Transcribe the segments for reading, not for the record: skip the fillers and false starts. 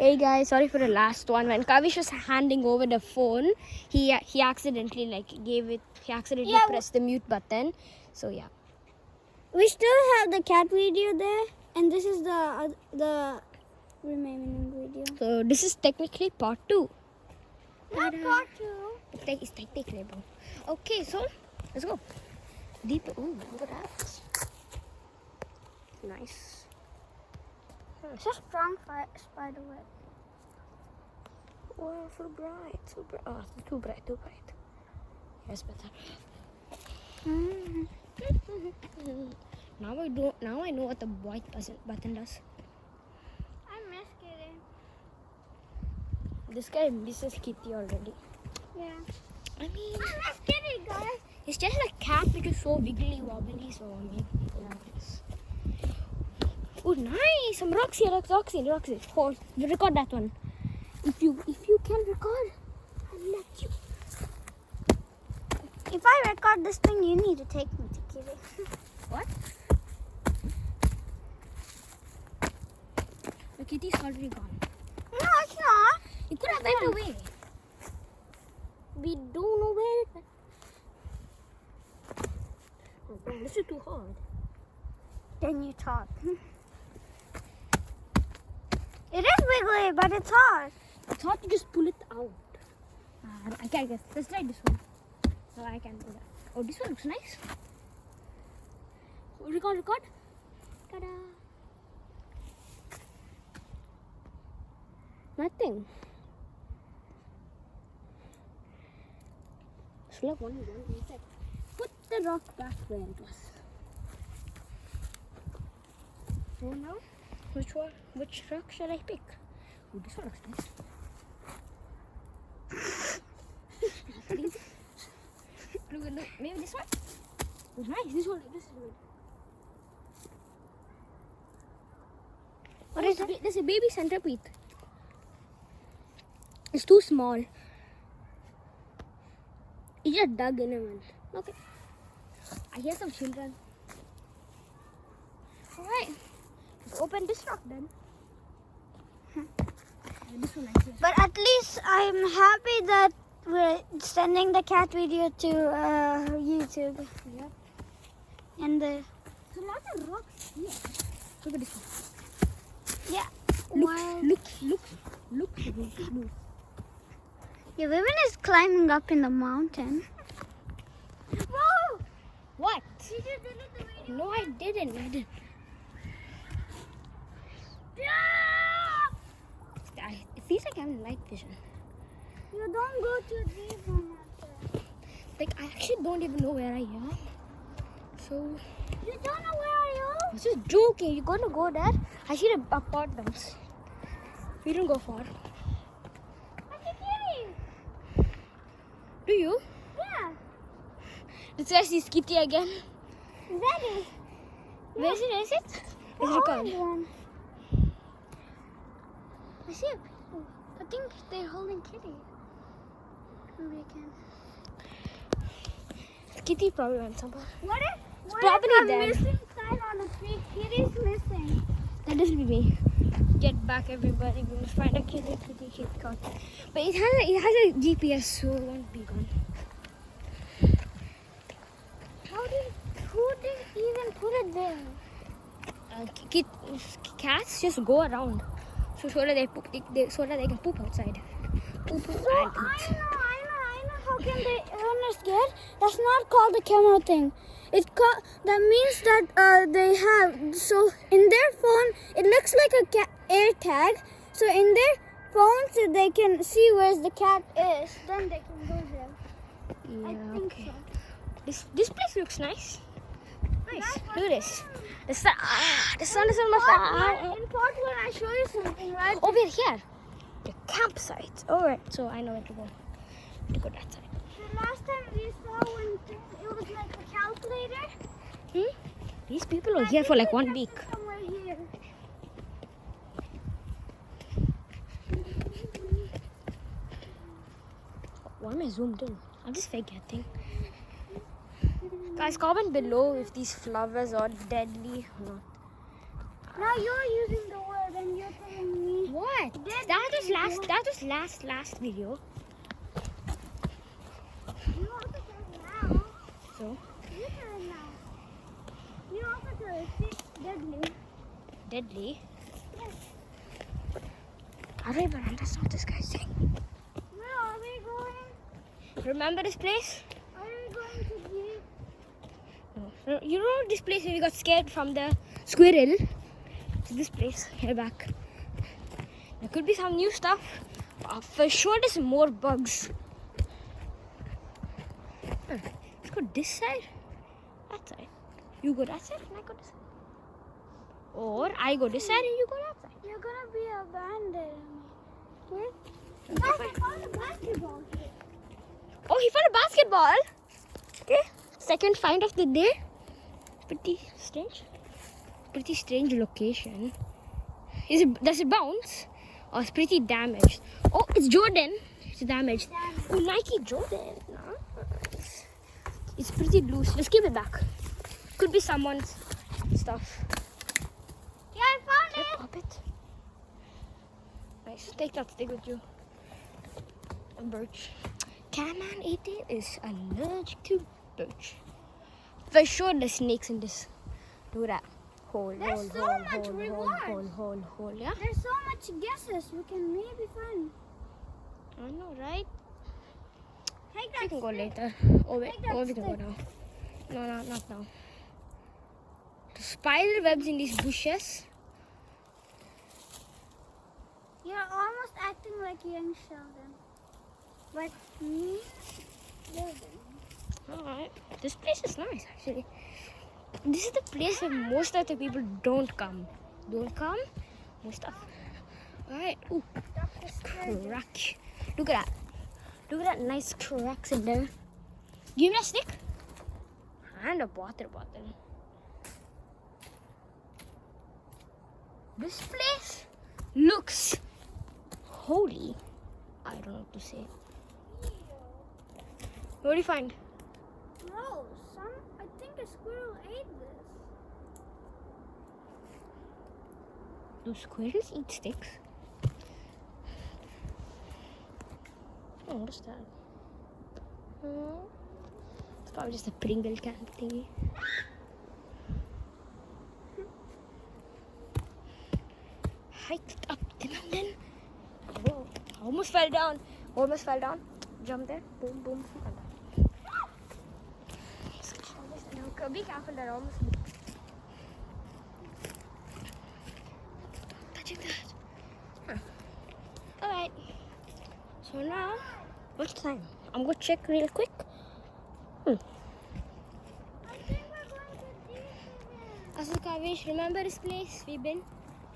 Hey guys, sorry for the last one. When Kavish was handing over the phone, he accidentally pressed the mute button. So yeah. We still have the cat video there, and this is the remaining video. So this is technically part 2. Not part 2. It's technically bro. Okay, so let's go. Deeper. Ooh, look at that. Nice. It's a strong spider web. Wow, so bright. Oh, too bright. Yes, better. Now I know what the white button does. I miss Kitty. This guy misses Kitty already. Yeah. I mean, I miss Kitty, guys. it's just a cat which is so wiggly wobbly. So I mean, yeah. Oh, nice! Some rocks here. Roxy. Hold. You record that one. If you can record, I'll let you. If I record this thing, you need to take me to Kitty. What? The kitty's already gone. No, it's not. It could have went away. We don't know where it went. Oh, damn, this is too hard. Then you talk. It is wiggly, but it's hard. It's hard to just pull it out. I can't guess. Let's try this one. No, I can't do that. Oh, this one looks nice. Record. Ta-da. Nothing. Select one inside. Put the rock back where it was. So now, which rock shall I pick? Oh, this one looks nice. Look, maybe this one? Oh, nice. This is good. What is it? There's a baby centipede. It's too small. It just dug in a man. Okay. I hear some children. Alright. Let's open this rock then. This one I see. But at least I'm happy that we're sending the cat video to YouTube. Yep. And There's a lot of rocks here. Look at this one. yeah. Look. Your woman is climbing up in the mountain. Whoa! What? Did you delete the video? No, I didn't. It feels like I'm in night vision. You don't go too deep on that. Like, I actually don't even know where I am. So, You don't know where are you? I was just joking. You're gonna go there? I see the apartments. We don't go far. I see Kitty. Do you? Yeah. This guy sees Kitty again. That is. Where is it? The Let's record. orange one. I see it. I think they're holding Kitty. Maybe I can. Kitty probably went somewhere. What probably if there. I'm missing sign on the tree? Kitty's missing. That doesn't be me. Get back, everybody. We must find a kitty caught. But it has a GPS, so it won't be gone. Who did even put it there? Cats just go around, so that they can poop outside. Poop So and I eat. know. How can they run scared? That's not called a camera thing. That means that they have. So in their phone, it looks like a air tag. So in their phones, they can see where the cat is. Then they can go there. I Yeah, think okay. so. This place looks nice. Nice. Look at this. The sun is on my face. In part one, I show you something, right? Over here. The campsite. Alright, so I know where to go. To go that side. The last time we saw when it was like a calculator. These people are here for like 1 week. Somewhere here. Why am I zoomed in? I'm just forgetting. Guys, comment below if these flowers are deadly or not. Now you're using the word and you're telling me. What? That was last video. You also said now. So You said now. You also said it's deadly. deadly. Yes. I don't even understand what this guy's saying. Where are we going? Remember this place? Are we going to Jeep? No. You know this place where we got scared from the squirrel? It's this place. Here back. There could be some new stuff. For sure there's more bugs. Let's go this side. That side. You go that side and I go this side. Or I go this side and you go that side. You're gonna be abandoned. Where? Okay, I fine. found a basketball here. Oh, he found a basketball. Okay. Second find of the day. Pretty strange. Pretty strange location. Does it bounce? Oh, it's pretty damaged. Oh, it's Jordan. It's damaged. Oh, Nike Jordan. Nice. It's pretty loose. Let's give it back. Could be someone's stuff. Yeah, I found Can I it. pop it? Nice. Take that stick with you. Birch. Canon 18 is allergic to birch. For sure there's snakes in this. Look at that. Hole, There's hole, so hole, much hole, rewards. hole, yeah? There's so much guesses we can maybe find. I know, right? Take We that can go stick. later. Take that We can go stick. now. No, not now. The spider webs in these bushes. You're almost acting like young Sheldon. But me, Alright. This place is nice, actually. This is the place where most of the people don't come. Most of. Alright. Ooh, crack. Look at that. Look at that nice cracks in there. Give me a stick. And a water bottle. This place looks holy. I don't know what to say. What do you find? no, I think a squirrel ate this. Do squirrels eat sticks? Oh, what's that? It's probably just a Pringle can thingy. Hiked up the mountain. Whoa, almost fell down. Jump there. Boom, boom. And down. Now, be careful, there almost. Touching that. Alright. So now, what's the time? I'm going to check real quick. I think we're going to Jeep again. Asukavish, remember this place we've been?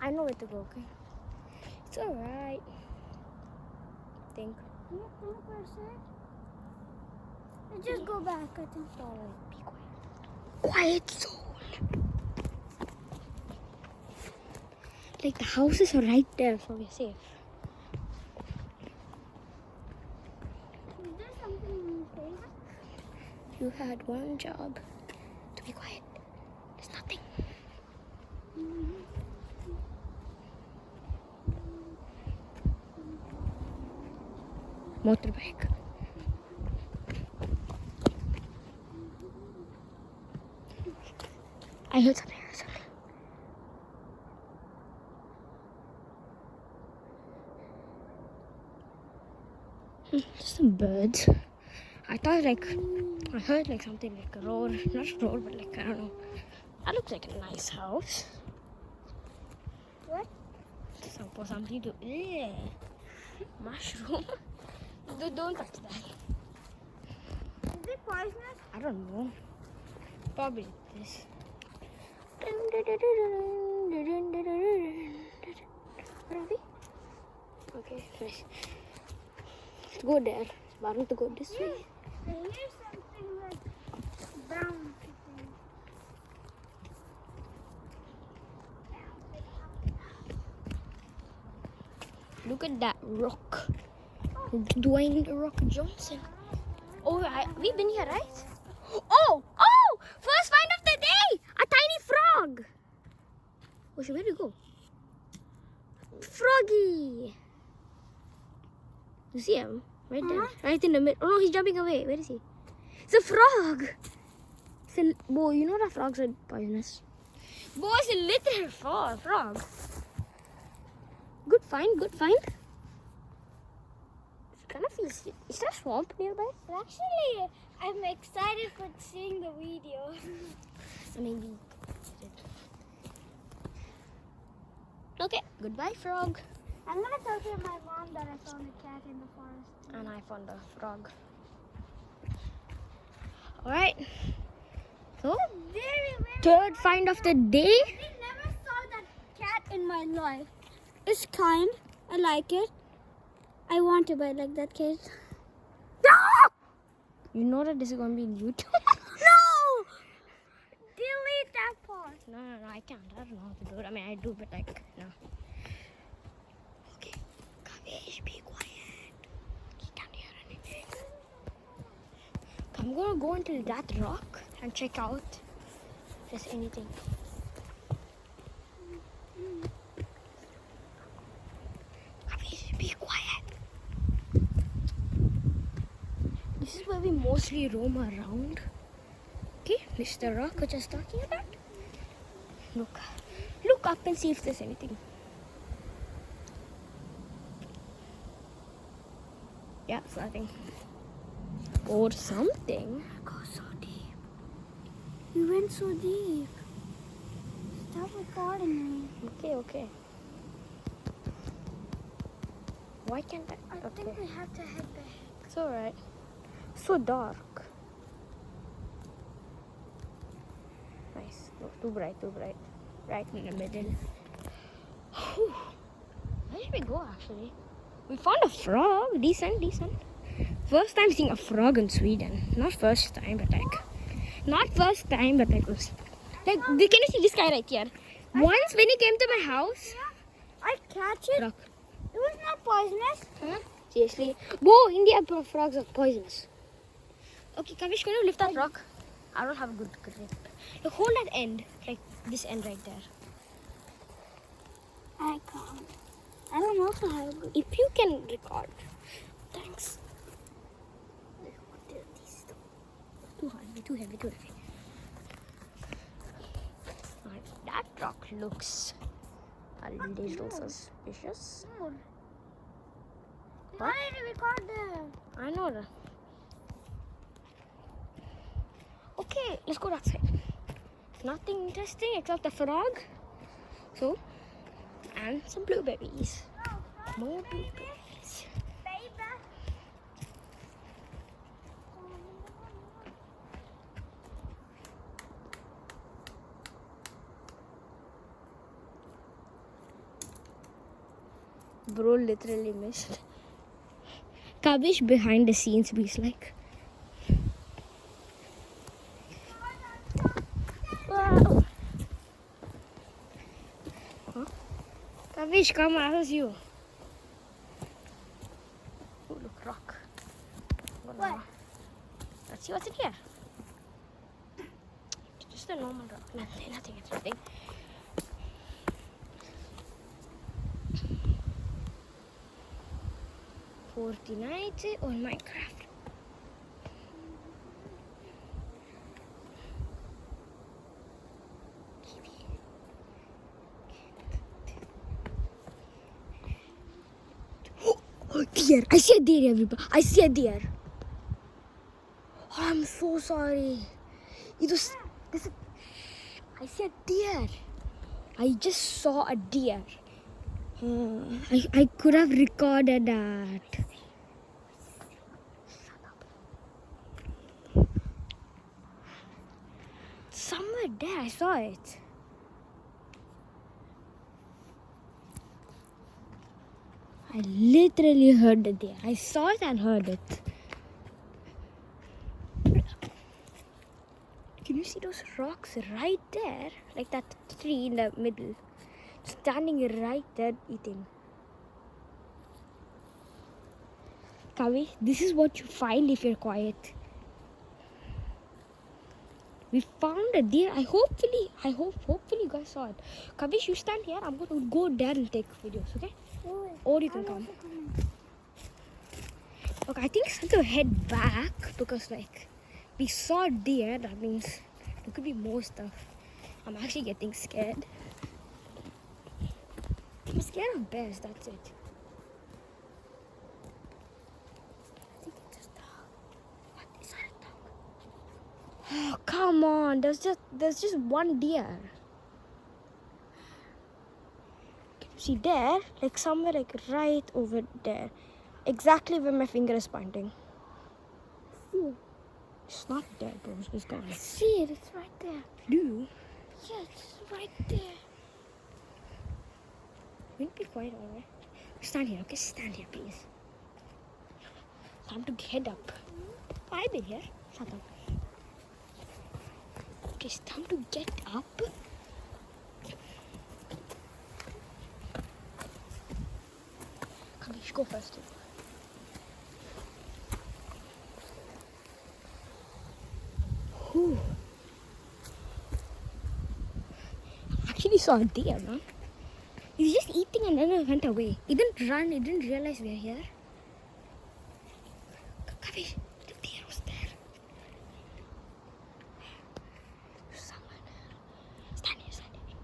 I know where to go, okay? It's alright. Think. You think we're safe? Let's just go back, I think. Alright, be quiet. Quiet soul. Like the houses are right there, so we're safe. Is there something in your face? You had one job. To be quiet. There's nothing. Motorbike. I heard something. Just some birds. I thought I heard like something like a roar. Not roar, but like, I don't know. That looks like a nice house. What? For something to, mushroom. Don't touch that. Is it poisonous? I don't know. Probably this. Where are we? Okay, nice. Let's go there. Why don't you go this way? I hear something like brown. Look at that rock. Dwayne The Rock Johnson. Oh, we've been here, right? Oh! First find of the day! A tiny frog! Oh, so where do you go? Froggy. You see him? Right there. Right in the middle. Oh no, he's jumping away. Where is he? It's a frog. Bo, you know that frogs are poisonous. Bo, it's a little frog. Good find, good find. It kind of feels. Is there a swamp nearby? Actually, I'm excited for seeing the video. Maybe. Okay, goodbye, frog. I'm gonna tell my mom that I found a cat in the forest. And I found a frog. Alright. So, Very third find of the day. I never saw that cat in my life. It's kind. I like it. I want to buy like that cat. You know that this is going to be in YouTube. No! Delete that part. No, I can't. I don't know how to do it. I mean, I do, but like, no. Okay. Kavish, be quiet. He can't hear anything. I'm going to go into that rock and check out if there's anything. Kavish, be quiet. This is where we mostly roam around. Okay, this is the rock which I was talking about. Look up and see if there's anything. Yeah, it's nothing. Or something. Go so deep. You went so deep. Stop recording me. Okay. Why can't I? I think we have to head back. It's alright. So dark. Nice. No, too bright. Right in the middle. Whew. Where should we go actually? We found a frog. Decent. First time seeing a frog in Sweden. Not first time, but like. It was. Like, can you see this guy right here? Once when he came to my house. I catch it. Rock. It was not poisonous. Huh? Seriously? Bo, India frogs are poisonous. Okay, Kavish, can you lift that rock? I don't have a good grip. Like, hold that end. Like this end right there. I can't. I don't know if I have a good. If you can record. Thanks. Too heavy. Alright, that rock looks a little suspicious. Why did you record there? I know that. Okay, let's go that side. Nothing interesting except a frog. So, and some blueberries. More blueberries. Bro literally missed. Kavish behind the scenes bees like. Wow. Huh? Kavish, come on, how's you? Oh, look, rock. What? Let's see what's in here. Just a normal rock. Nothing interesting. Fortnite or Minecraft. Oh, deer! I see a deer, everybody. I see a deer. Oh, I'm so sorry. I see a deer. I just saw a deer. I could have recorded that. Somewhere there, I saw it. I literally heard it there. I saw it and heard it. Can you see those rocks right there? Like that tree in the middle. Standing right there eating. Kavi, this is what you find if you're quiet. We found a deer. Hopefully you guys saw it. Kavish, you stand here. I'm going to go there and take videos, okay? Or you can come. Okay, I think it's to head back because like we saw deer. That means there could be more stuff. I'm actually getting scared. I'm scared of bears. That's it. I think it's a dog. What is that a dog? Oh come on! There's just one deer. See there, like somewhere like right over there. Exactly where my finger is pointing. See, It's not there, bro. It's gone. see it. It's right there. Do you? Yeah, it's right there. Will you be quiet, alright? Stand here, okay? Stand here, please. Time to head up. I've been here. Shut up. Okay, it's time to get up. Come, you should go first. Whew. I actually saw a deer, man. He was just eating and then it went away. He didn't run, he didn't realize we are here. Kavish, the deer was there. Someone. Stand here, stand here.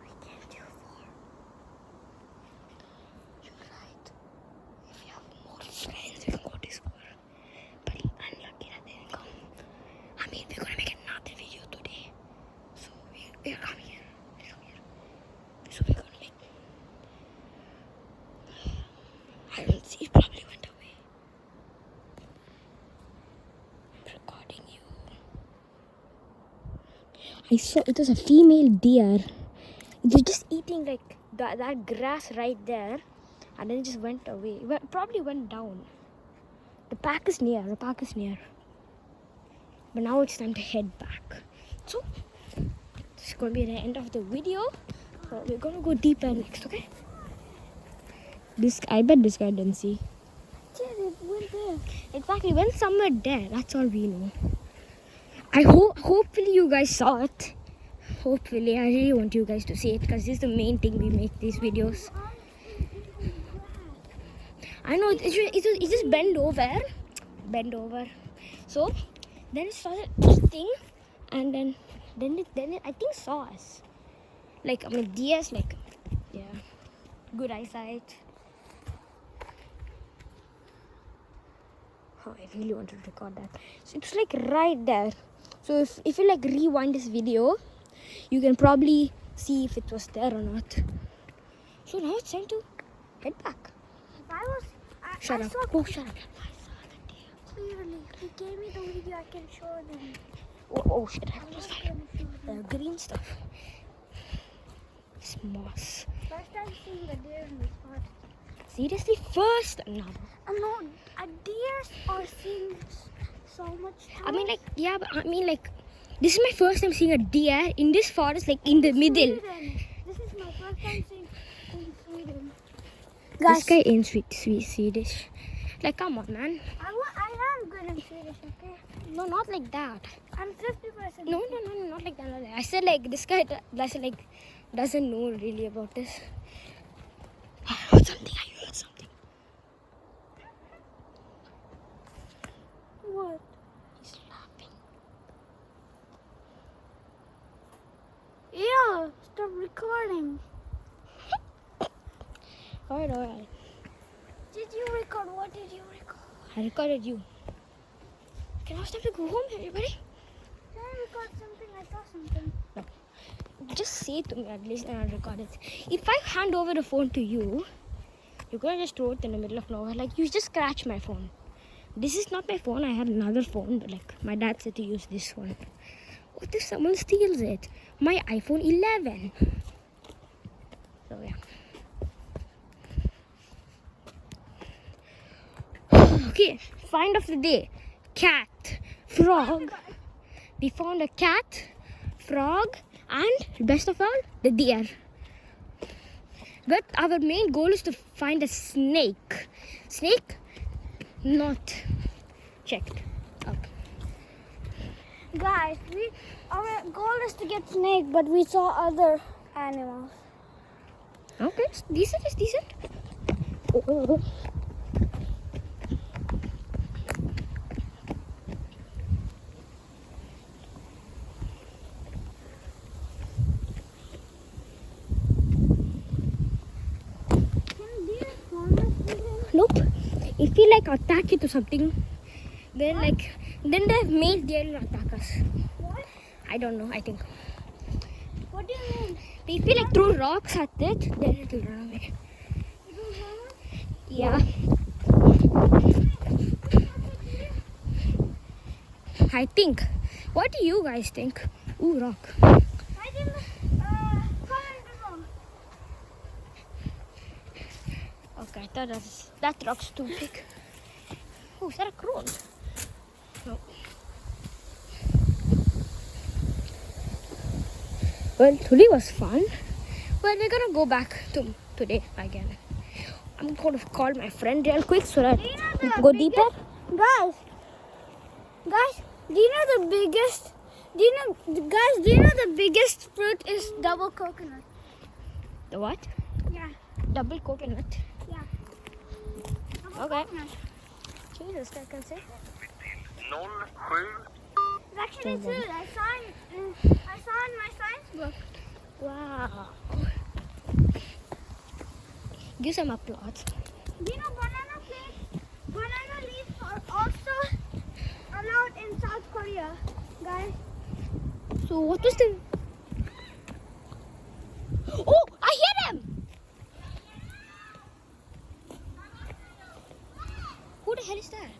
We came too far. You're right. If you have more friends, we can go to school. But unlucky that they didn't come. I mean, we're gonna make another video today. So we're coming here. We're coming here. So we're gonna make. I don't see. It probably went away. I'm recording you. I saw it was a female deer. It was just eating like that grass right there, and then it just went away. It probably went down. The pack is near. The pack is near. But now it's time to head back. So this is going to be the end of the video. We're going to go deeper next, okay? I bet this guy didn't see. Yeah, it went there. Exactly, went somewhere there. That's all we know. Hopefully you guys saw it. Hopefully, I really want you guys to see it because this is the main thing we make these videos. I know it just bend over. So then it started eating, and then it I think saw us. Like I mean, deers like yeah, good eyesight. Oh, I really wanted to record that. So it's like right there. So if you like rewind this video, you can probably see if it was there or not. So now it's time to head back. Shut up. Oh, shut up. I saw the deer clearly. He gave me the video. I can show them. Oh shit. I was the green stuff. It's moss. First time seeing a deer in this spot. Seriously? First? No. No, deers are seen so much. I mean, like, yeah, but I mean, like, this is my first time seeing a deer in this forest, like, in the middle. Sweden. This is my first time seeing in Sweden. This guy ain't Swedish. Like, come on, man. I am good in Swedish, okay? No, not like that. I'm 50%. No, not like that. Not like that. I said, like, this guy doesn't know really about this. I heard something. What? He's laughing. Yeah, stop recording. Alright. Did you record? What did you record? I recorded you. Okay, now it's time to go home, everybody. Did I record something? I saw something. No. Just say it to me at least and I'll record it. If I hand over the phone to you, you're gonna just throw it in the middle of nowhere. Like, you just scratch my phone. This is not my phone. I had another phone, but like, my dad said to use this one. What if someone steals it? My iPhone 11. So, yeah. Okay, find of the day. Cat, frog. We found a cat, frog, and best of all, the deer. But our main goal is to find a snake. Snake? Not checked up. Guys, our goal is to get snake, but we saw other animals. Okay, decent is decent. Oh. Can deer harm us? Nope. If we like attack it or something, then the male deer will attack us. What? I don't know. I think. What do you mean? If we like throw rocks at it, then it will run away. It will harm us? Yeah. I think. What do you guys think? Ooh, rock. I think comment below. Okay, I thought that rock's too big. Oh, is that a crow? No. Well, today was fun. Well, we're gonna go back to today again. I'm gonna call my friend real quick so that we can go deeper. Guys, do you know the biggest? Do you know the biggest fruit is double coconut? The what? Yeah. Double coconut. Yeah. Okay. Jesus, I can say. It's actually true. I saw in my science book. Wow. Give some applause. Do you know banana leaves are also allowed in South Korea, guys? So what was the? Oh, I hear him! Who the hell is that?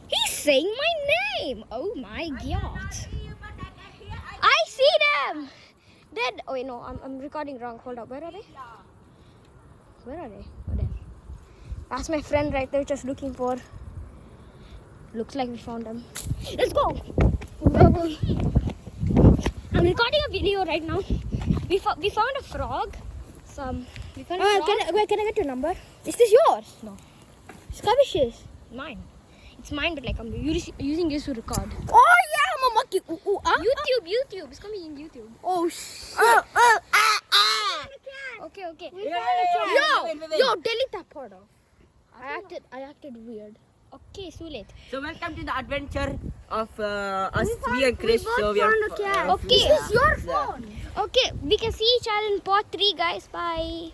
He's saying my name! Oh my god! I see them! Dead. Oh wait, no, I'm recording wrong. Hold up. Where are they? Where are they? Oh, there. That's my friend right there, just looking for. Looks like we found them. Let's go! I'm recording a video right now. We found a frog. We found a frog. Can I get your number? Is this yours? No. Skavish's. Mine. It's mine, but like I'm using this to record. Oh yeah, I'm a monkey. YouTube. It's coming in YouTube. Oh shit. Okay. Yo, delete that part off. I acted weird. Okay, so late. So welcome to the adventure of us, me and Chris. So we are. found a cat. Okay. This is your phone. Okay, we can see each other in part 3, guys. Bye.